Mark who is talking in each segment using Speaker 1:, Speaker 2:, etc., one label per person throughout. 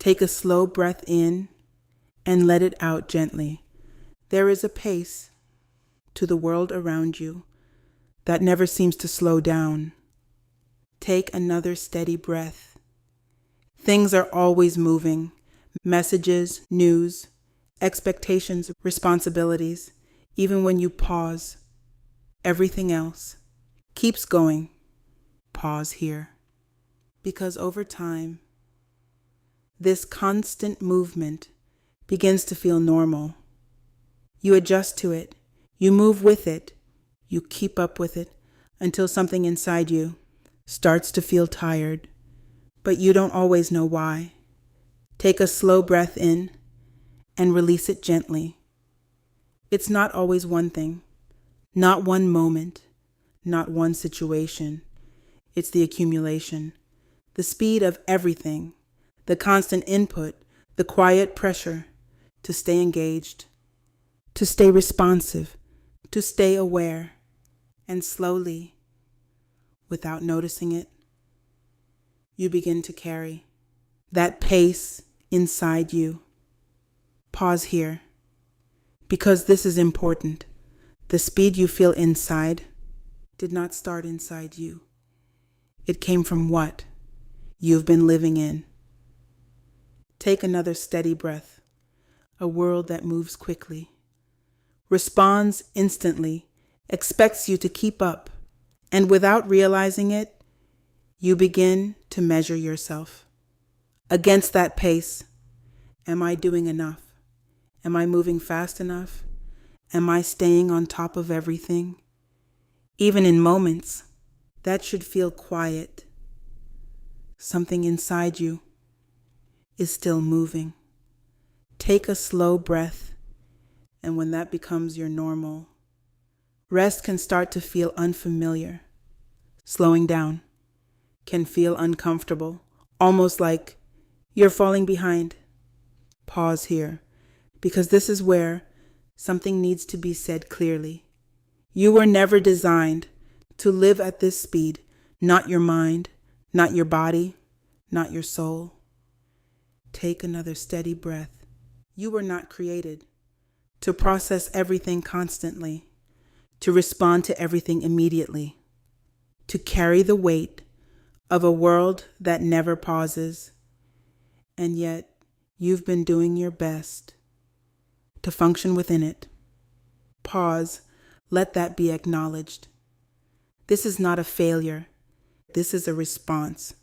Speaker 1: Take a slow breath in and let it out gently. There is a pace to the world around you that never seems to slow down. Take another steady breath. Things are always moving. Messages, news, expectations, responsibilities. Even when you pause, everything else keeps going. Pause here. Because over time, this constant movement begins to feel normal. You adjust to it. You move with it. You keep up with it until something inside you starts to feel tired, but you don't always know why. Take a slow breath in and release it gently. It's not always one thing, not one moment, not one situation. It's the accumulation, the speed of everything, the constant input, the quiet pressure to stay engaged, to stay responsive, to stay aware, and slowly, without noticing it, you begin to carry that pace inside you. Pause here, because this is important. The speed you feel inside did not start inside you. It came from what you've been living in. Take another steady breath. A world that moves quickly, responds instantly, expects you to keep up, and without realizing it, you begin to measure yourself against that pace. Am I doing enough? Am I moving fast enough? Am I staying on top of everything? Even in moments that should feel quiet, something inside you is still moving. Take a slow breath, and when that becomes your normal, rest can start to feel unfamiliar. Slowing down can feel uncomfortable, almost like you're falling behind. Pause here, because this is where something needs to be said clearly. You were never designed to live at this speed, not your mind, not your body, not your soul. Take another steady breath. You were not created to process everything constantly, to respond to everything immediately, to carry the weight of a world that never pauses. And yet, you've been doing your best to function within it. Pause. Let that be acknowledged. This is not a failure. This is a response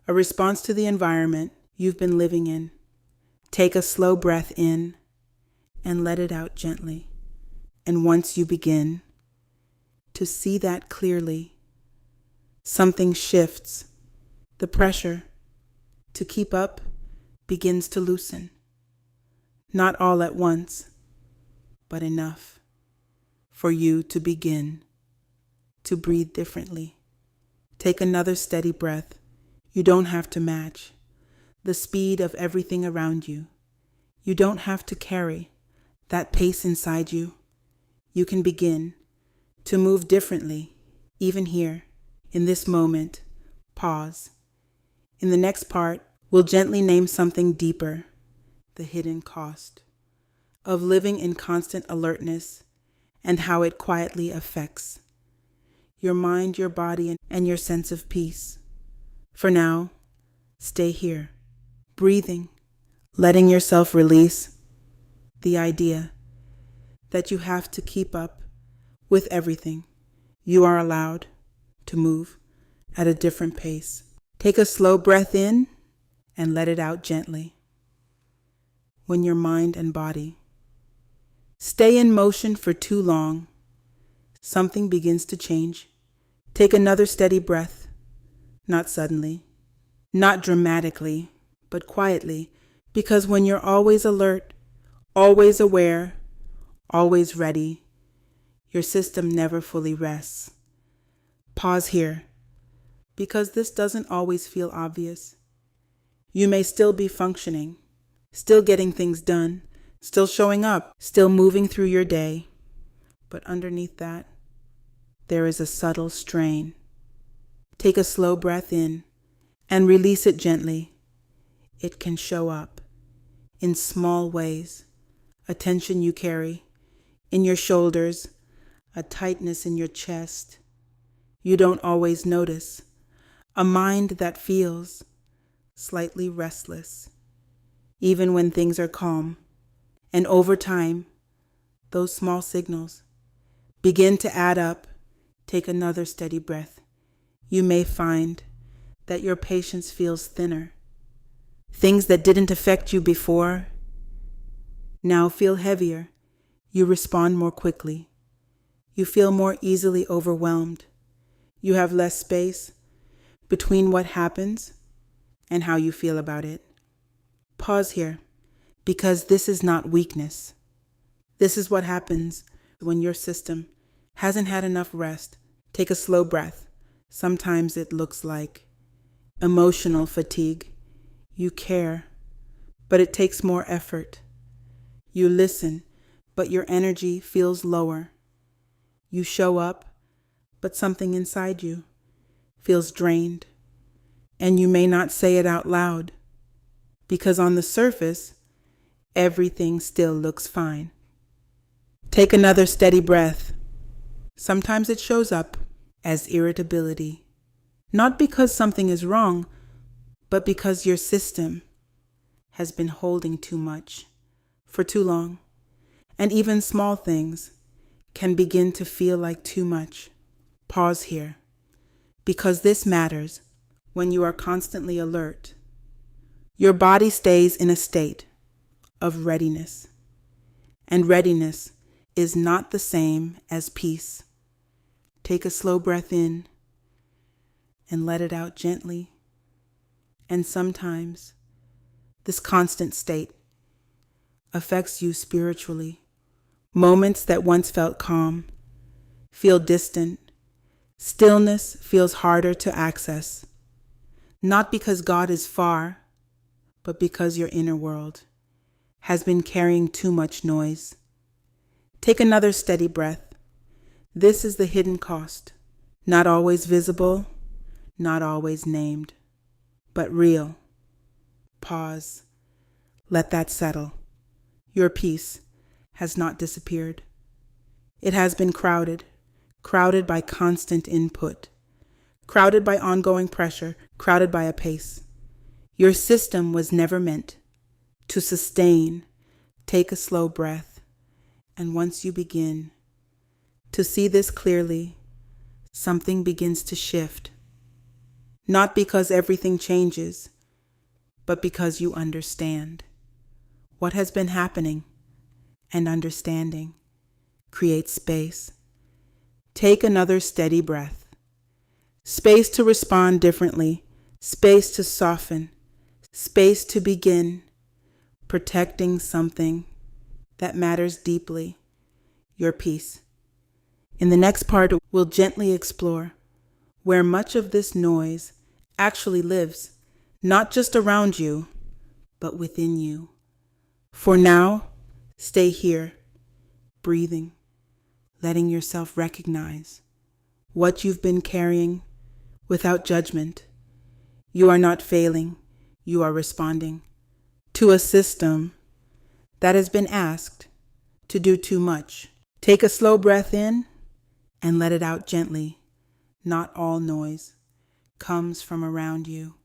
Speaker 1: to the environment you've been living in. Take a slow breath in and let it out gently. And once you begin to see that clearly, something shifts. The pressure to keep up begins to loosen. Not all at once, but enough for you to begin to breathe differently. Take another steady breath. You don't have to match the speed of everything around you. You don't have to carry that pace inside you. You can begin to move differently, even here, in this moment. Pause. In the next part, we'll gently name something deeper, the hidden cost of living in constant alertness and how it quietly affects your mind, your body, and your sense of peace. For now, stay here, breathing, letting yourself release the idea that you have to keep up with everything. You are allowed to move at a different pace. Take a slow breath in and let it out gently. When your mind and body stay in motion for too long, something begins to change. Take another steady breath, not suddenly, not dramatically, but quietly, because when you're always alert, always aware, always ready, your system never fully rests. Pause here, because this doesn't always feel obvious. You may still be functioning, still getting things done, still showing up, still moving through your day, but underneath that, there is a subtle strain. Take a slow breath in and release it gently. It can show up in small ways: a tension you carry in your shoulders, a tightness in your chest you don't always notice, a mind that feels slightly restless, even when things are calm. And over time, those small signals begin to add up. Take another steady breath. You may find that your patience feels thinner. Things that didn't affect you before now feel heavier. You respond more quickly. You feel more easily overwhelmed. You have less space between what happens and how you feel about it. Pause here, because this is not weakness. This is what happens when your system hasn't had enough rest. Take a slow breath. Sometimes it looks like emotional fatigue. You care, but it takes more effort. You listen, but your energy feels lower. You show up, but something inside you feels drained. And you may not say it out loud, because on the surface, everything still looks fine. Take another steady breath. Sometimes it shows up as irritability, not because something is wrong, but because your system has been holding too much for too long. And even small things can begin to feel like too much. Pause here, because this matters. When you are constantly alert, your body stays in a state of readiness. And readiness is not the same as peace. Take a slow breath in and let it out gently. And sometimes this constant state affects you spiritually. Moments that once felt calm feel distant. Stillness feels harder to access. Not because God is far, but because your inner world has been carrying too much noise. Take another steady breath. This is the hidden cost. Not always visible, not always named, but real. Pause. Let that settle. Your peace has not disappeared. It has been crowded by constant input, crowded by ongoing pressure, crowded by a pace. Your system was never meant to sustain. Take a slow breath, and once you begin to see this clearly, something begins to shift. Not because everything changes, but because you understand what has been happening, and understanding creates space. Take another steady breath. Space to respond differently, space to soften, space to begin protecting something that matters deeply, your peace. In the next part, we'll gently explore where much of this noise actually lives, not just around you, but within you. For now, stay here, breathing, letting yourself recognize what you've been carrying without judgment. You are not failing, you are responding to a system that has been asked to do too much. Take a slow breath in and let it out gently. Not all noise comes from around you.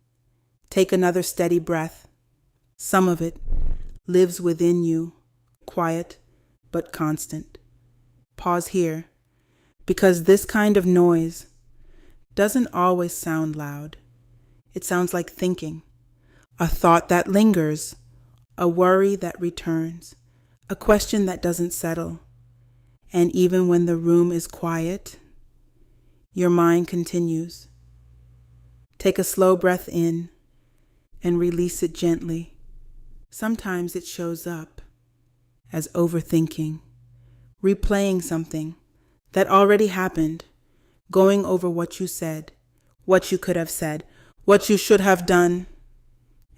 Speaker 1: Take another steady breath. Some of it lives within you, quiet but constant. Pause here, because this kind of noise doesn't always sound loud. It sounds like thinking, a thought that lingers, a worry that returns, a question that doesn't settle. And even when the room is quiet, your mind continues. Take a slow breath in and release it gently. Sometimes it shows up as overthinking, replaying something that already happened, going over what you said, what you could have said, what you should have done.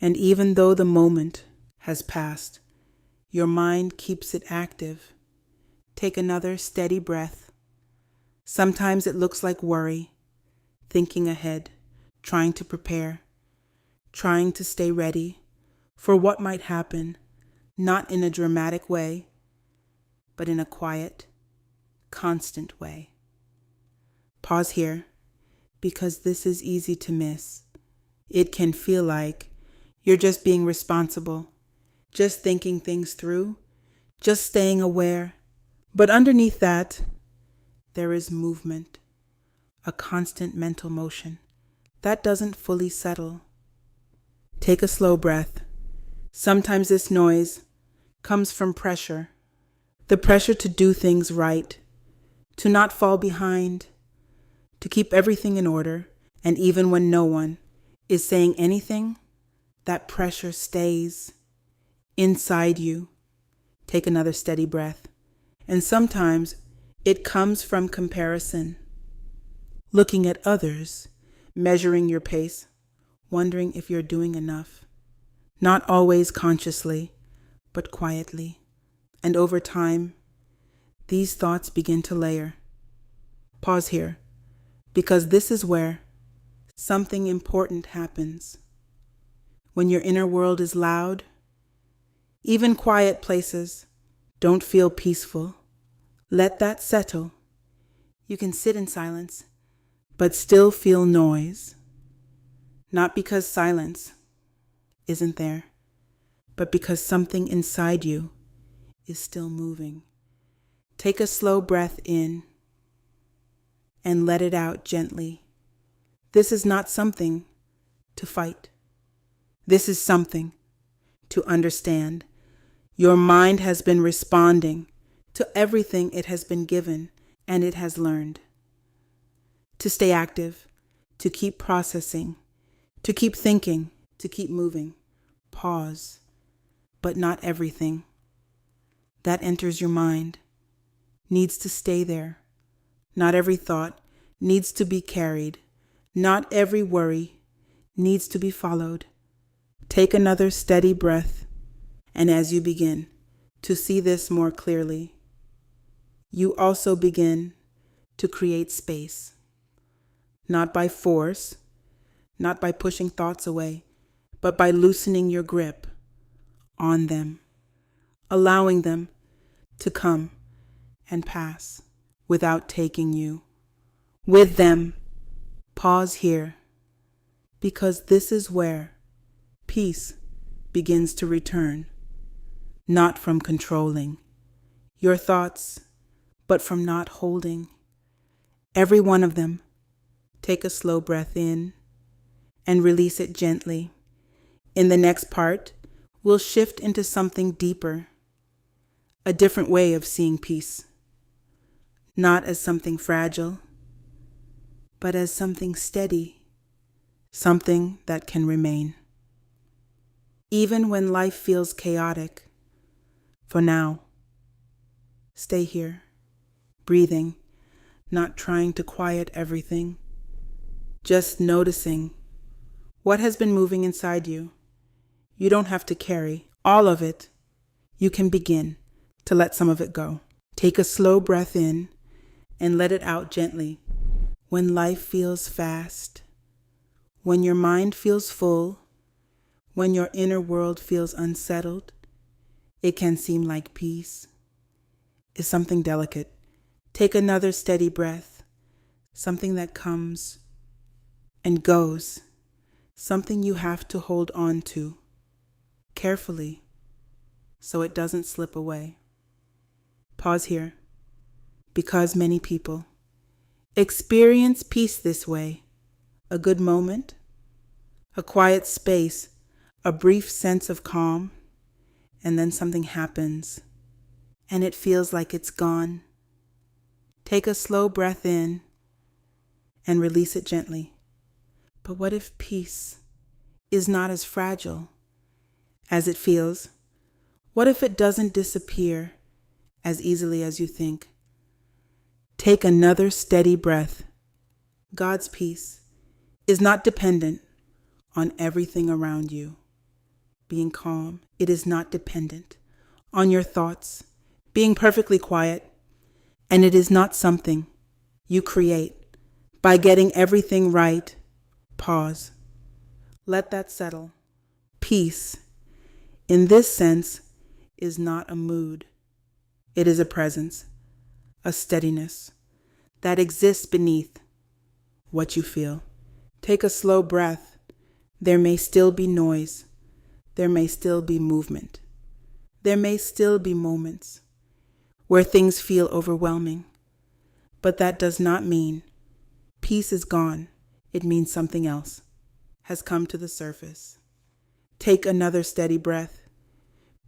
Speaker 1: And even though the moment has passed, your mind keeps it active. Take another steady breath. Sometimes it looks like worry, thinking ahead, trying to prepare, trying to stay ready for what might happen, not in a dramatic way, but in a quiet, constant way. Pause here, because this is easy to miss. It can feel like you're just being responsible, just thinking things through, just staying aware. But underneath that, there is movement, a constant mental motion that doesn't fully settle. Take a slow breath. Sometimes this noise comes from pressure, the pressure to do things right, to not fall behind, to keep everything in order, and even when no one is saying anything, that pressure stays inside you. Take another steady breath. And sometimes it comes from comparison, looking at others, measuring your pace, wondering if you're doing enough. Not always consciously, but quietly. And over time, these thoughts begin to layer. Pause here, because this is where something important happens. When your inner world is loud, even quiet places don't feel peaceful. Let that settle. You can sit in silence, but still feel noise. Not because silence isn't there, but because something inside you is still moving. Take a slow breath in and let it out gently. This is not something to fight. This is something to understand. Your mind has been responding to everything it has been given and it has learned. To stay active, to keep processing, to keep thinking, to keep moving. Pause, but not everything that enters your mind needs to stay there. Not every thought needs to be carried. Not every worry needs to be followed. Take another steady breath, and as you begin to see this more clearly, you also begin to create space. Not by force, not by pushing thoughts away, but by loosening your grip on them, allowing them to come and pass without taking you with them. Pause here, because this is where peace begins to return, not from controlling your thoughts, but from not holding every one of them. Take a slow breath in and release it gently. In the next part, we'll shift into something deeper, a different way of seeing peace, not as something fragile, but as something steady, something that can remain. Even when life feels chaotic, for now, stay here, breathing, not trying to quiet everything, just noticing what has been moving inside you. You don't have to carry all of it. You can begin to let some of it go. Take a slow breath in and let it out gently. When life feels fast, when your mind feels full, when your inner world feels unsettled, it can seem like peace is something delicate. Take another steady breath, something that comes and goes, something you have to hold on to carefully so it doesn't slip away. Pause here, because many people experience peace this way: a good moment, a quiet space, a brief sense of calm, and then something happens and it feels like it's gone. Take a slow breath in and release it gently. But what if peace is not as fragile as it feels? What if it doesn't disappear as easily as you think? Take another steady breath. God's peace is not dependent on everything around you being calm. It is not dependent on your thoughts being perfectly quiet. And it is not something you create by getting everything right. Pause. Let that settle. Peace in this sense, is not a mood. It is a presence, a steadiness that exists beneath what you feel. Take a slow breath. There may still be noise. There may still be movement. There may still be moments where things feel overwhelming. But that does not mean peace is gone. It means something else has come to the surface. Take another steady breath.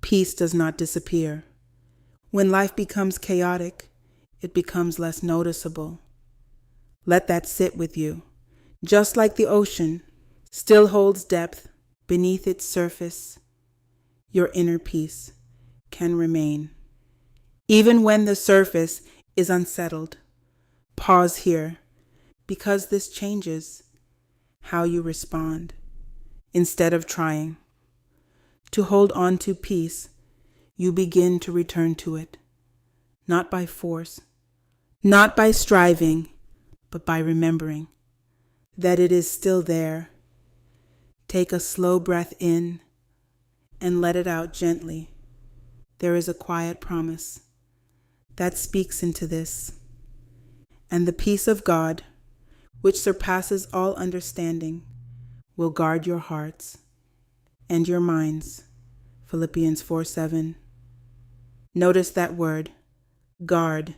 Speaker 1: Peace does not disappear. When life becomes chaotic, it becomes less noticeable. Let that sit with you. Just like the ocean still holds depth beneath its surface, your inner peace can remain. Even when the surface is unsettled, pause here, because this changes how you respond. Instead of trying to hold on to peace, you begin to return to it, not by force, not by striving, but by remembering that it is still there. Take a slow breath in and let it out gently. There is a quiet promise that speaks into this. And the peace of God, which surpasses all understanding, will guard your hearts and your minds. Philippians 4:7. Notice that word, guard.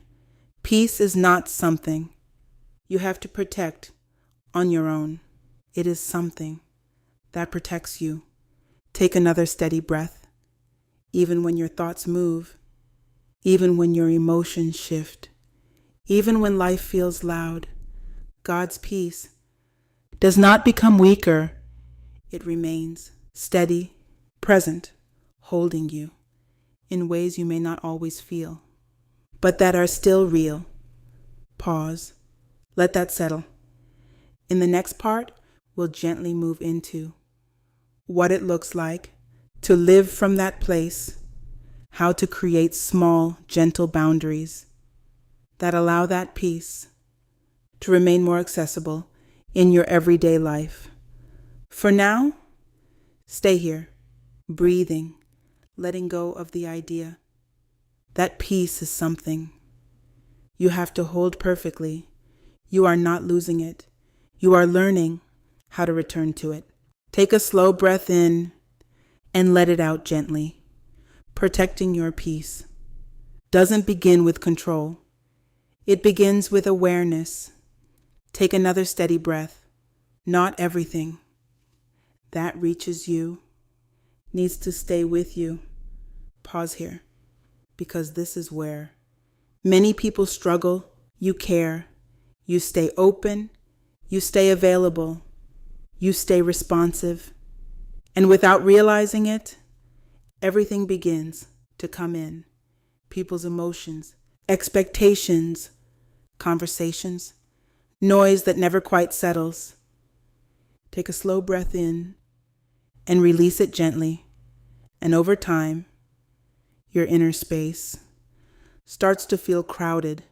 Speaker 1: Peace is not something you have to protect on your own. It is something that protects you. Take another steady breath. Even when your thoughts move, even when your emotions shift, even when life feels loud, God's peace does not become weaker. It remains steady, present, holding you in ways you may not always feel, but that are still real. Pause. Let that settle. In the next part, we'll gently move into what it looks like to live from that place, how to create small, gentle boundaries that allow that peace to remain more accessible in your everyday life. For now, stay here, breathing, letting go of the idea that peace is something you have to hold perfectly. You are not losing it. You are learning how to return to it. Take a slow breath in and let it out gently. Protecting your peace doesn't begin with control. It begins with awareness. Take another steady breath. Not everything that reaches you needs to stay with you. Pause here, because this is where many people struggle. You care. You stay open. You stay available. You stay responsive. And without realizing it, everything begins to come in. People's emotions, expectations, conversations, noise that never quite settles. Take a slow breath in and release it gently. And over time, your inner space starts to feel crowded,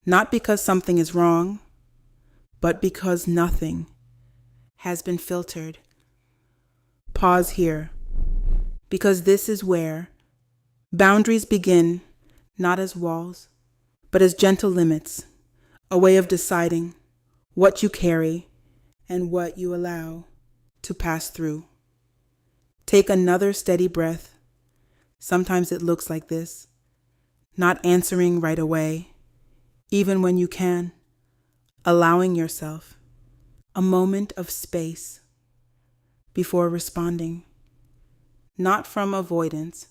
Speaker 1: not because something is wrong, but because nothing has been filtered. Pause here, because this is where boundaries begin, not as walls, but as gentle limits, a way of deciding what you carry and what you allow to pass through. Take another steady breath. Sometimes it looks like this, not answering right away, even when you can, allowing yourself a moment of space before responding, not from avoidance,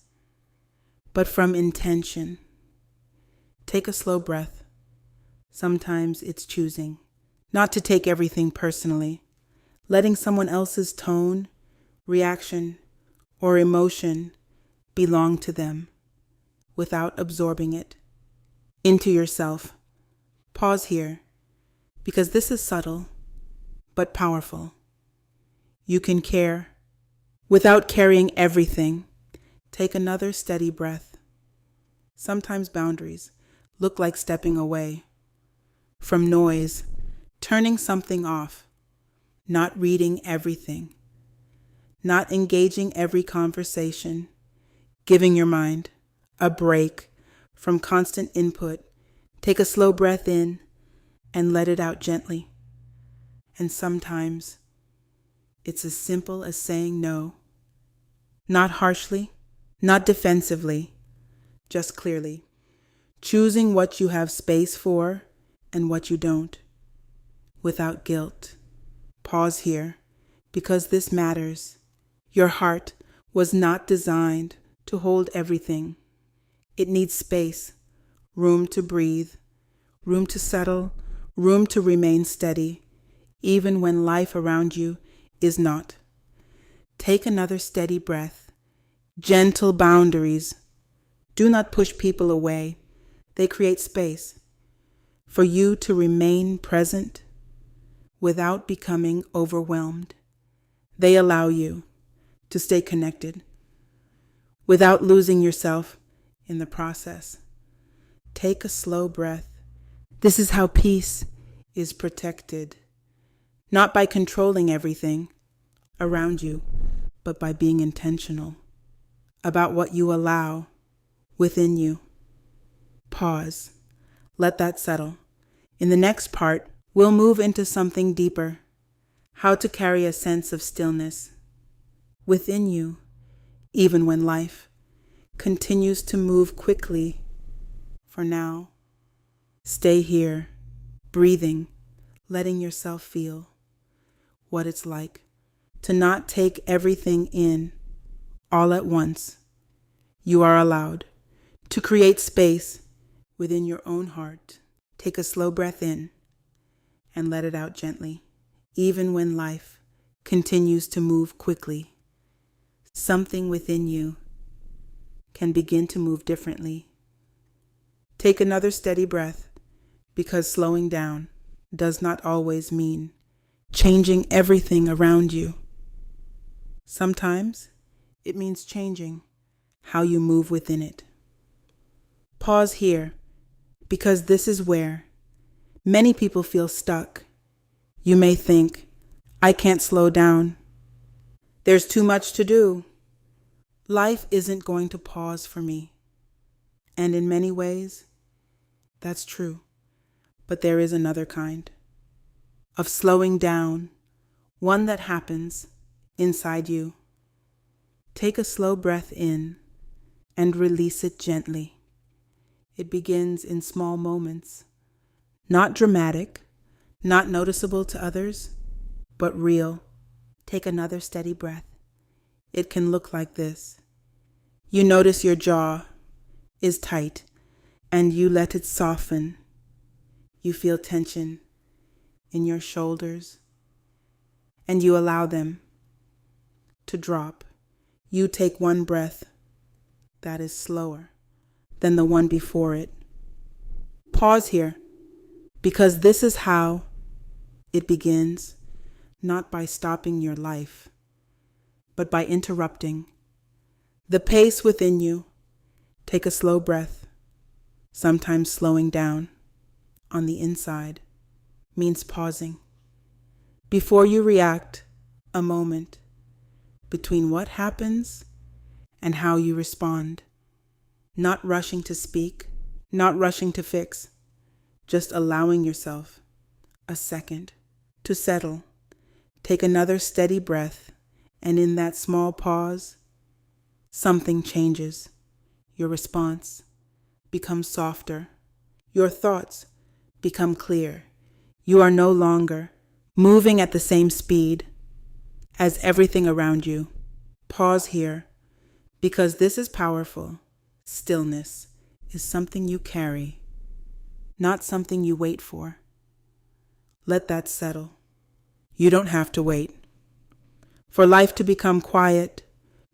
Speaker 1: but from intention. Take a slow breath. Sometimes it's choosing not to take everything personally, letting someone else's tone, reaction, or emotion belong to them without absorbing it into yourself. Pause here, because this is subtle but powerful. You can care without carrying everything. Take another steady breath. Sometimes boundaries look like stepping away from noise, turning something off, not reading everything, not engaging every conversation, giving your mind a break from constant input. Take a slow breath in and let it out gently. And sometimes it's as simple as saying no, not harshly, not defensively, just clearly, choosing what you have space for and what you don't, without guilt. Pause here, because this matters. Your heart was not designed to hold everything. It needs space, room to breathe, room to settle, room to remain steady, even when life around you is not. Take another steady breath. Gentle boundaries. Do not push people away. They create space for you to remain present without becoming overwhelmed. They allow you to stay connected without losing yourself in the process. Take a slow breath. This is how peace is protected, not by controlling everything around you, but by being intentional about what you allow within you. Pause. Let that settle. In the next part, we'll move into something deeper, how to carry a sense of stillness within you, even when life continues to move quickly. For now, stay here, breathing, letting yourself feel what it's like to not take everything in all at once. You are allowed to create space within your own heart. Take a slow breath in and let it out gently. Even when life continues to move quickly, something within you can begin to move differently. Take another steady breath, because slowing down does not always mean changing everything around you. Sometimes it means changing how you move within it. Pause here, because this is where many people feel stuck. You may think, I can't slow down. There's too much to do. Life isn't going to pause for me. And in many ways, that's true. But there is another kind of slowing down, one that happens inside you. Take a slow breath in and release it gently. It begins in small moments, not dramatic, not noticeable to others, but real. Take another steady breath. It can look like this. You notice your jaw is tight and you let it soften. You feel tension in your shoulders and you allow them to drop. You take one breath that is slower than the one before it. Pause here, because this is how it begins, not by stopping your life, but by interrupting the pace within you. Take a slow breath. Sometimes slowing down on the inside means pausing. Before you react, a moment between what happens and how you respond. Not rushing to speak, not rushing to fix, just allowing yourself a second to settle. Take another steady breath, and in that small pause, something changes. Your response becomes softer. Your thoughts become clear. You are no longer moving at the same speed as everything around you. Pause here, because this is powerful. Stillness is something you carry, not something you wait for. Let that settle. You don't have to wait for life to become quiet,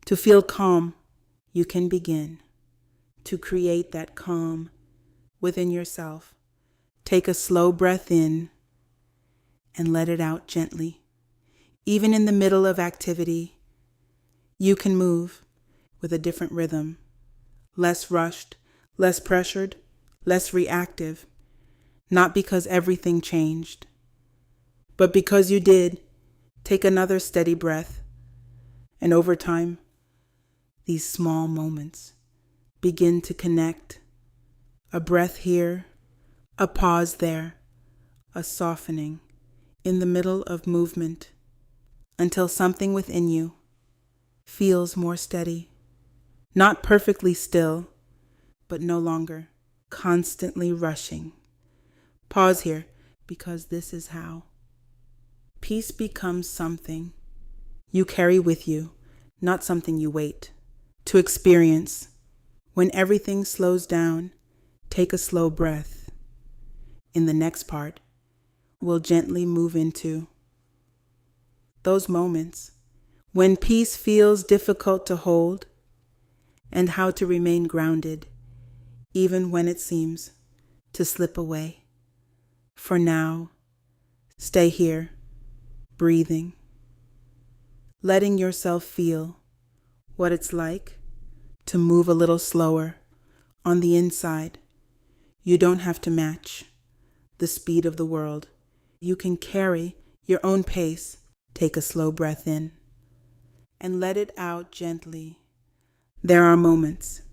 Speaker 1: to feel calm. You can begin to create that calm within yourself. Take a slow breath in and let it out gently. Even in the middle of activity, you can move with a different rhythm, less rushed, less pressured, less reactive, not because everything changed, but because you did. Take another steady breath And over time, these small moments begin to connect. A breath here, a pause there, a softening in the middle of movement until something within you feels more steady, not perfectly still, but no longer constantly rushing. Pause here, because this is how peace becomes something you carry with you, not something you wait to experience. When everything slows down, take a slow breath. In the next part, we'll gently move into those moments when peace feels difficult to hold and how to remain grounded even when it seems to slip away. For now, stay here, breathing, letting yourself feel what it's like to move a little slower on the inside. You don't have to match the speed of the world. You can carry your own pace. Take a slow breath in and let it out gently. There are moments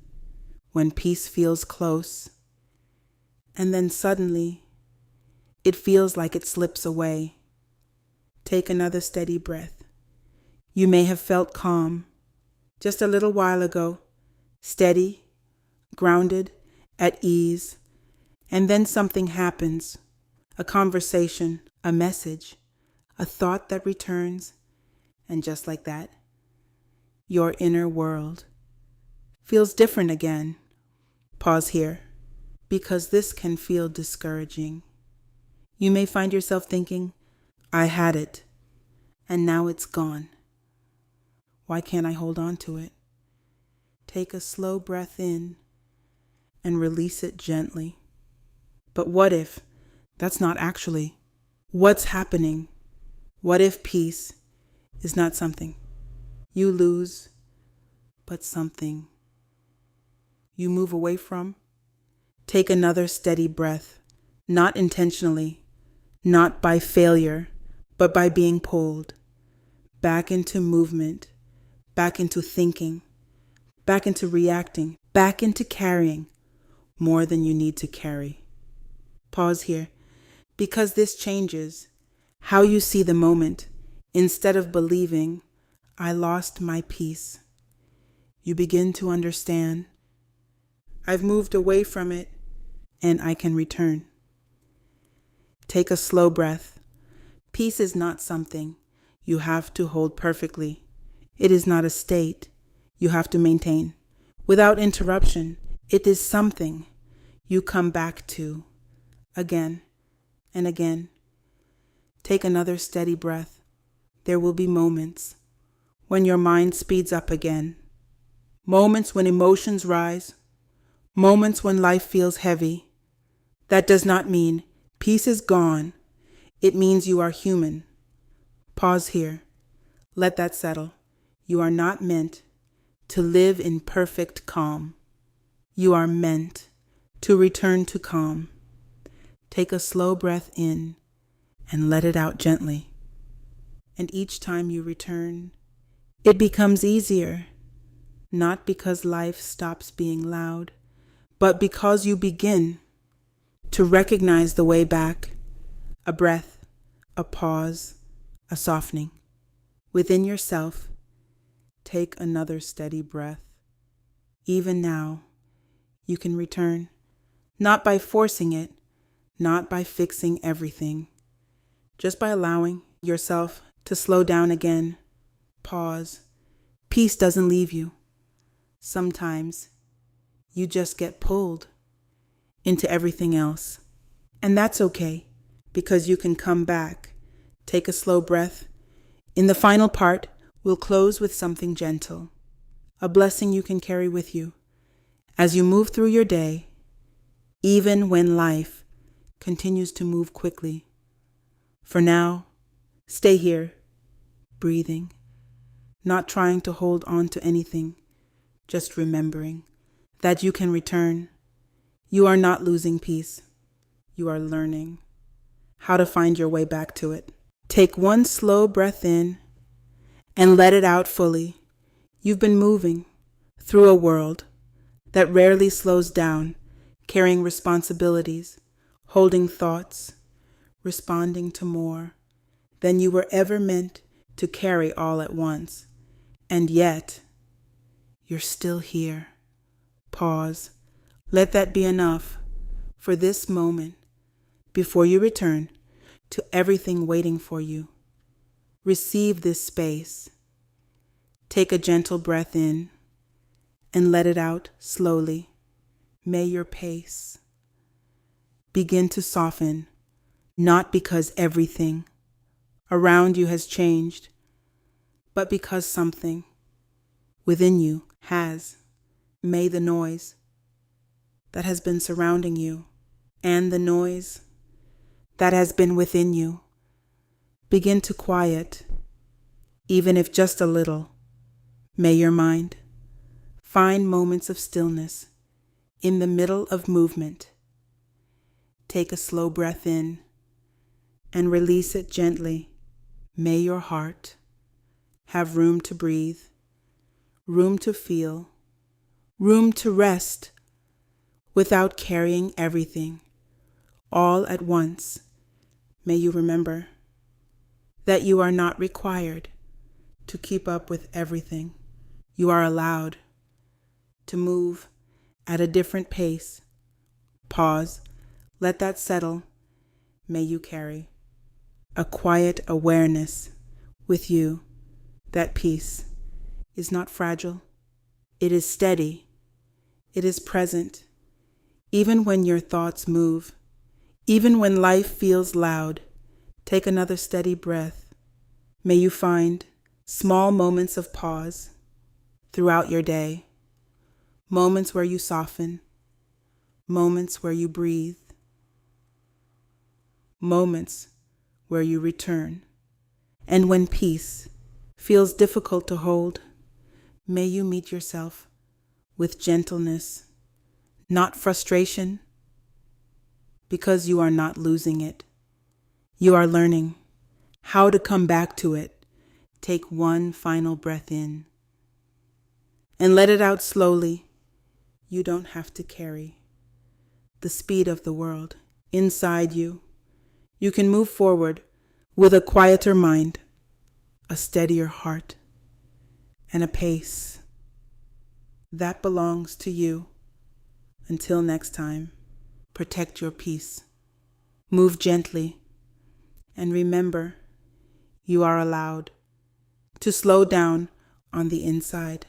Speaker 1: when peace feels close, and then suddenly it feels like it slips away. Take another steady breath. You may have felt calm just a little while ago, steady, grounded, at ease, and then something happens, a conversation, a message, a thought that returns, and just like that, your inner world feels different again. Pause here, because this can feel discouraging. You may find yourself thinking, I had it, and now it's gone. Why can't I hold on to it? Take a slow breath in and release it gently. But what if that's not actually what's happening? What if peace is not something you lose, but something you move away from? Take another steady breath, not intentionally, not by failure, but by being pulled back into movement, back into thinking, back into reacting, back into carrying more than you need to carry. Pause here, because this changes how you see the moment. Instead of believing, I lost my peace, you begin to understand, I've moved away from it and I can return. Take a slow breath. Peace is not something you have to hold perfectly. It is not a state you have to maintain without interruption. It is something you come back to again and again. Take another steady breath. There will be moments when your mind speeds up again, moments when emotions rise, moments when life feels heavy. That does not mean peace is gone. It means you are human. Pause here. Let that settle. You are not meant to live in perfect calm. You are meant to return to calm. Take a slow breath in and let it out gently. And each time you return, it becomes easier, not because life stops being loud, but because you begin to recognize the way back, a breath, a pause, a softening. Within yourself, take another steady breath. Even now, you can return, not by forcing it, not by fixing everything, just by allowing yourself to slow down again. Pause. Peace doesn't leave you. Sometimes you just get pulled into everything else. And that's okay, because you can come back. Take a slow breath. In the final part, we'll close with something gentle, a blessing you can carry with you as you move through your day, even when life continues to move quickly. For now, stay here, breathing, not trying to hold on to anything, just remembering that you can return. You are not losing peace. You are learning how to find your way back to it. Take one slow breath in and let it out fully. You've been moving through a world that rarely slows down, carrying responsibilities, holding thoughts, responding to more than you were ever meant to carry all at once. And yet, you're still here. Pause. Let that be enough for this moment before you return to everything waiting for you. Receive this space. Take a gentle breath in and let it out slowly. May your pace begin to soften, not because everything around you has changed, but because something within you has. May the noise that has been surrounding you and the noise that has been within you begin to quiet, even if just a little. May your mind find moments of stillness in the middle of movement. Take a slow breath in and release it gently. May your heart have room to breathe, room to feel, room to rest without carrying everything all at once. May you remember that you are not required to keep up with everything. You are allowed to move at a different pace. Pause. Let that settle. May you carry a quiet awareness with you that peace is not fragile. It is steady. It is present. Even when your thoughts move, even when life feels loud, take another steady breath. May you find small moments of pause throughout your day, moments where you soften, moments where you breathe, moments where you return. And when peace feels difficult to hold, may you meet yourself with gentleness, not frustration, because you are not losing it. You are learning how to come back to it. Take one final breath in and let it out slowly. You don't have to carry the speed of the world inside you. You can move forward with a quieter mind, a steadier heart, and a pace that belongs to you. Until next time, protect your peace. Move gently, and remember, you are allowed to slow down on the inside.